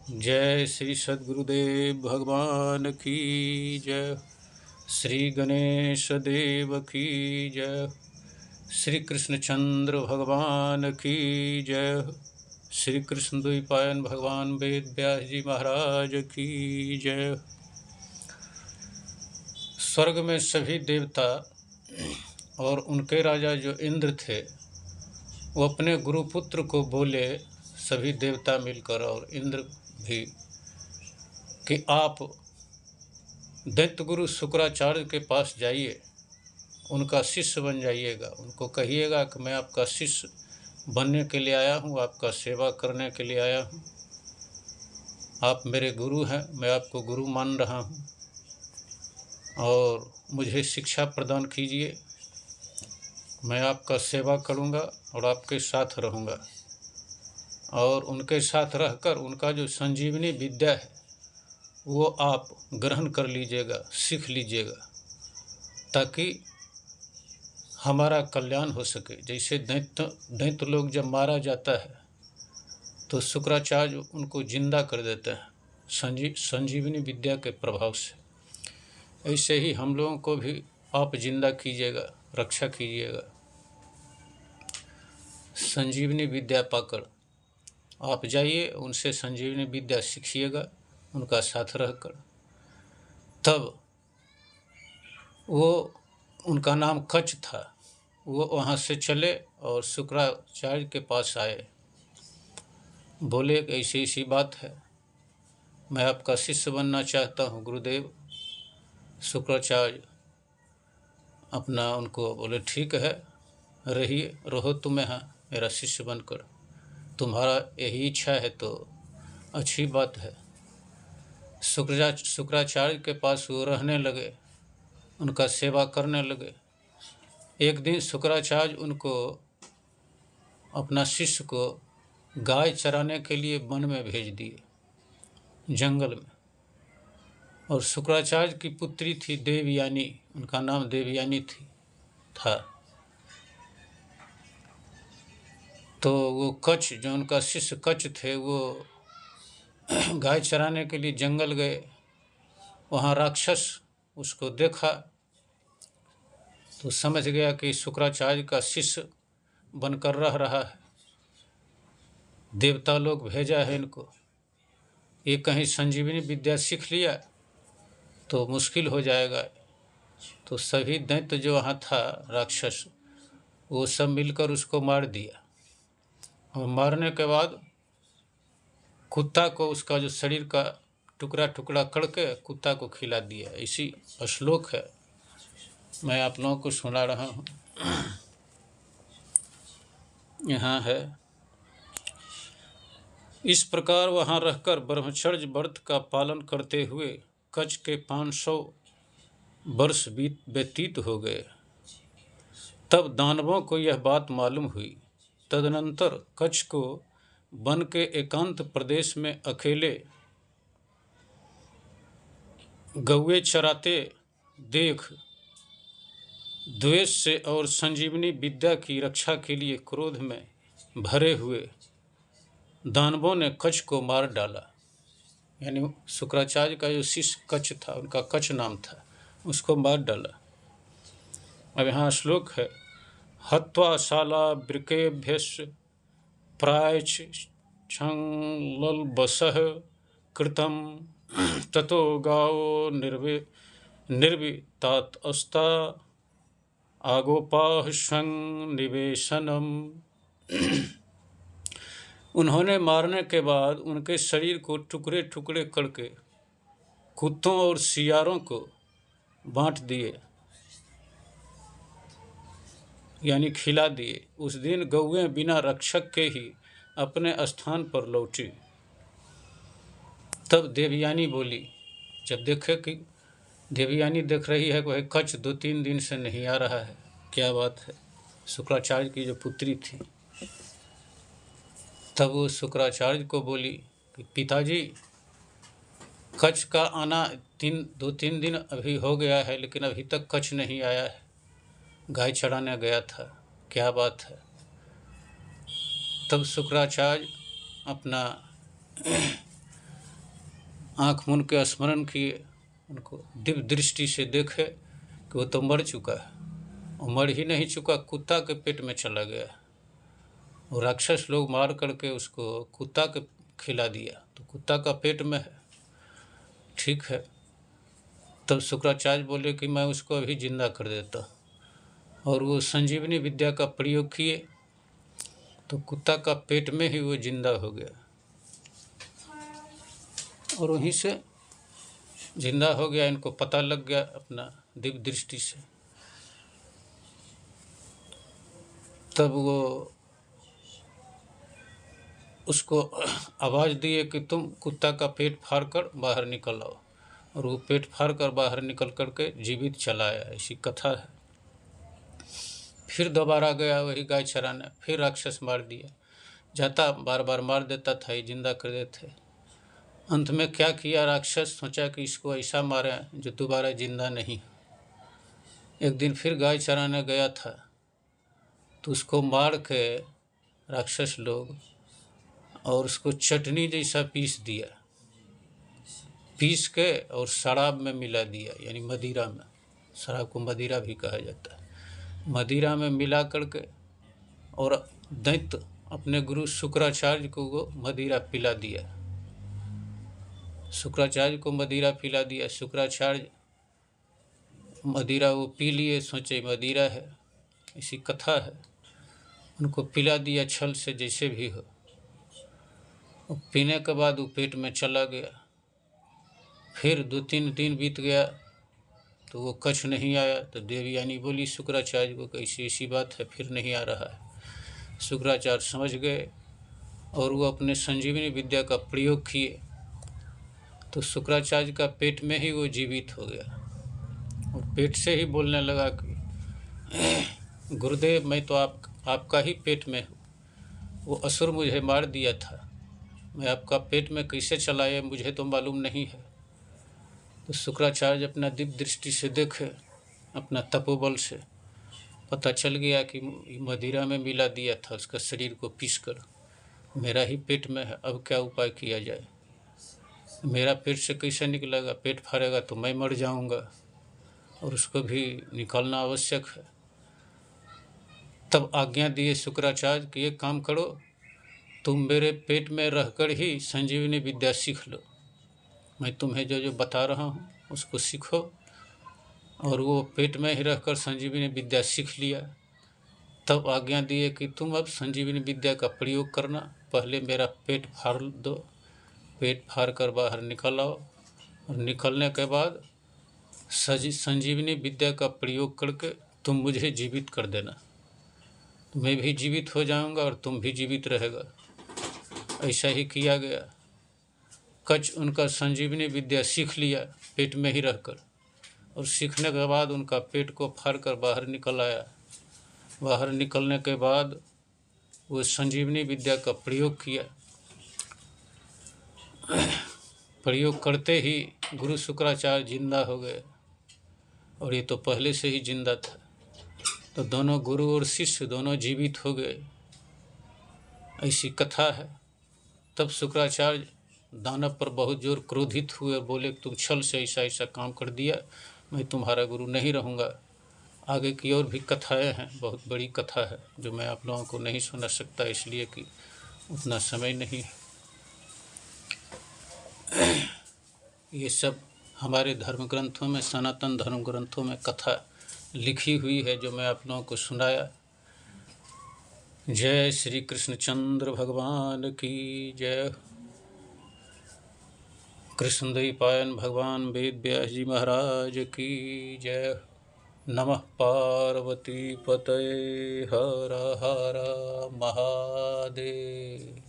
जय श्री सद्गुरुदेव भगवान की जय। श्री गणेश देव की जय। श्री कृष्णचंद्र भगवान की जय। श्री कृष्ण द्वैपायन भगवान वेद व्यास जी महाराज की जय। स्वर्ग में सभी देवता और उनके राजा जो इंद्र थे वो अपने गुरुपुत्र को बोले, सभी देवता मिलकर और इंद्र भी, कि आप दैत्य गुरु शुक्राचार्य के पास जाइए, उनका शिष्य बन जाइएगा। उनको कहिएगा कि मैं आपका शिष्य बनने के लिए आया हूँ, आपका सेवा करने के लिए आया हूँ। आप मेरे गुरु हैं, मैं आपको गुरु मान रहा हूँ और मुझे शिक्षा प्रदान कीजिए। मैं आपका सेवा करूँगा और आपके साथ रहूँगा और उनके साथ रहकर उनका जो संजीवनी विद्या है वो आप ग्रहण कर लीजिएगा, सीख लीजिएगा, ताकि हमारा कल्याण हो सके। जैसे दैत्य लोग जब मारा जाता है तो शुक्राचार्य उनको जिंदा कर देते हैं संजीवनी विद्या के प्रभाव से। ऐसे ही हम लोगों को भी आप जिंदा कीजिएगा, रक्षा कीजिएगा। संजीवनी विद्या पाकर आप जाइए, उनसे संजीवनी विद्या सीखिएगा, उनका साथ रहकर। तब वो, उनका नाम कच था, वो वहाँ से चले और शुक्राचार्य के पास आए। बोले कि ऐसी ऐसी बात है, मैं आपका शिष्य बनना चाहता हूँ गुरुदेव। शुक्राचार्य अपना उनको बोले, ठीक है, रहिए, रहो तुम यहाँ मेरा शिष्य बनकर। तुम्हारा यही इच्छा है तो अच्छी बात है। शुक्राचार्य के पास वो रहने लगे, उनका सेवा करने लगे। एक दिन शुक्राचार्य उनको, अपना शिष्य को गाय चराने के लिए वन में भेज दिए, जंगल में। और शुक्राचार्य की पुत्री थी देवयानी, उनका नाम देवयानी था। तो वो कच, जो उनका शिष्य कच थे, वो गाय चराने के लिए जंगल गए। वहाँ राक्षस उसको देखा तो समझ गया कि शुक्राचार्य का शिष्य बनकर रह रहा है, देवता लोग भेजा है इनको, ये कहीं संजीवनी विद्या सीख लिया तो मुश्किल हो जाएगा। तो सभी दैत्य जो वहाँ था राक्षस, वो सब मिलकर उसको मार दिया। और मारने के बाद कुत्ता को, उसका जो शरीर का टुकड़ा टुकड़ा करके कुत्ता को खिला दिया। इसी श्लोक है, मैं आप लोगों को सुना रहा हूँ। यहाँ है, इस प्रकार वहाँ रहकर ब्रह्मचर्य व्रत का पालन करते हुए कच्छ के 500 वर्ष व्यतीत हो गए। तब दानवों को यह बात मालूम हुई। तदनंतर कच्छ को वन के एकांत प्रदेश में अकेले गौए चराते देख द्वेष से और संजीवनी विद्या की रक्षा के लिए क्रोध में भरे हुए दानवों ने कच्छ को मार डाला। यानी शुक्राचार्य का जो शिष्य कच्छ था, उनका कच्छ नाम था, उसको मार डाला। अब यहाँ श्लोक है, हत्वा शाला वृकेभ्यश्च प्रायच्छलबसः कृतं ततो गावो निर्वितास्ता आगोपाः स्वं निवेशनम। उन्होंने मारने के बाद उनके शरीर को टुकड़े टुकड़े करके कुत्तों और सियारों को बांट दिए, यानी खिला दिए। उस दिन गौएं बिना रक्षक के ही अपने स्थान पर लौटी। तब देवयानी बोली, जब देखे कि देवयानी देख रही है वह कच्छ 2-3 दिन से नहीं आ रहा है, क्या बात है, शुक्राचार्य की जो पुत्री थी। तब वो शुक्राचार्य को बोली कि पिताजी, कच्छ का आना 2-3 दिन अभी हो गया है, लेकिन अभी तक कच्छ नहीं आया है, गाय चराने गया था, क्या बात है। तब शुक्राचार्य अपना आँख मूंद के स्मरण किए, उनको दिव्य दृष्टि से देखे कि वो तो मर चुका है। वो मर ही नहीं चुका, कुत्ता के पेट में चला गया। वो राक्षस लोग मार करके उसको कुत्ता के खिला दिया, तो कुत्ता का पेट में है। ठीक है, तब शुक्राचार्य बोले कि मैं उसको अभी जिंदा कर देता, और वो संजीवनी विद्या का प्रयोग किए तो कुत्ता का पेट में ही वो जिंदा हो गया, और वहीं से जिंदा हो गया। इनको पता लग गया अपना दिव्य दृष्टि से। तब वो उसको आवाज़ दिए कि तुम कुत्ता का पेट फाड़ कर बाहर निकल आओ, और वो पेट फाड़ कर बाहर निकल करके जीवित चला आया। ऐसी कथा है। फिर दोबारा गया वही गाय चराने, फिर राक्षस मार दिया। जाता बार बार मार देता था, ये जिंदा कर देते। अंत में क्या किया राक्षस, सोचा कि इसको ऐसा मारे जो दोबारा जिंदा नहीं। एक दिन फिर गाय चराने गया था, तो उसको मार के राक्षस लोग और उसको चटनी जैसा पीस दिया, पीस के और शराब में मिला दिया, यानी मदिरा में। शराब को मदिरा भी कहा जाता है। मदिरा में मिला करके और दैत्य अपने गुरु शुक्राचार्य को वो मदिरा पिला दिया। शुक्राचार्य को मदिरा पिला दिया। शुक्राचार्य मदिरा वो पी लिए, सोचे मदिरा है, इसी कथा है। उनको पिला दिया छल से, जैसे भी हो। और पीने के बाद वो पेट में चला गया। फिर 2-3 दिन बीत गया तो वो कछ नहीं आया। तो देवयानी बोली शुक्राचार्य को, कैसी ऐसी बात है, फिर नहीं आ रहा है। शुक्राचार्य समझ गए और वो अपने संजीवनी विद्या का प्रयोग किए, तो शुक्राचार्य का पेट में ही वो जीवित हो गया, और पेट से ही बोलने लगा कि गुरुदेव, मैं तो आपका ही पेट में हूँ। वो असुर मुझे मार दिया था, मैं आपका पेट में कैसे चला है मुझे तो मालूम नहीं है। तो शुक्राचार्य अपना दिव्य दृष्टि से देखे, अपना तपोबल से पता चल गया कि मदिरा में मिला दिया था उसका शरीर को पीस कर, मेरा ही पेट में है। अब क्या उपाय किया जाए, मेरा पेट से कैसे निकलेगा, पेट फाड़ेगा तो मैं मर जाऊंगा, और उसको भी निकालना आवश्यक है। तब आज्ञा दिए शुक्राचार्य कि एक काम करो, तुम मेरे पेट में रहकर ही संजीवनी विद्या सीख लो। मैं तुम्हें जो जो बता रहा हूँ उसको सीखो। और वो पेट में ही रहकर संजीवनी विद्या सीख लिया। तब आज्ञा दिए कि तुम अब संजीवनी विद्या का प्रयोग करना। पहले मेरा पेट फाड़ दो, पेट फाड़ कर बाहर निकल आओ, और निकलने के बाद संजीवनी विद्या का प्रयोग करके तुम मुझे जीवित कर देना। मैं भी जीवित हो जाऊंगा और तुम भी जीवित रहेगा। ऐसा ही किया गया। कच उनका संजीवनी विद्या सीख लिया पेट में ही रहकर, और सीखने के बाद उनका पेट को फाड़ कर बाहर निकल आया। बाहर निकलने के बाद वो संजीवनी विद्या का प्रयोग किया। प्रयोग करते ही गुरु शुक्राचार्य जिंदा हो गए, और ये तो पहले से ही जिंदा था। तो दोनों गुरु और शिष्य दोनों जीवित हो गए। ऐसी कथा है। तब शुक्राचार्य दानव पर बहुत जोर क्रोधित हुए, बोले तुम छल से ऐसा ऐसा काम कर दिया, मैं तुम्हारा गुरु नहीं रहूँगा। आगे की और भी कथाएं हैं, बहुत बड़ी कथा है जो मैं आप लोगों को नहीं सुना सकता, इसलिए कि उतना समय नहीं है। ये सब हमारे धर्म ग्रंथों में, सनातन धर्म ग्रंथों में कथा लिखी हुई है जो मैं आप लोगों को सुनाया। जय श्री कृष्णचंद्र भगवान की जय। कृष्णद्वैपायन भगवान वेद व्यास जी महाराज की जय। नमः पार्वती पतये हर हर महादेव।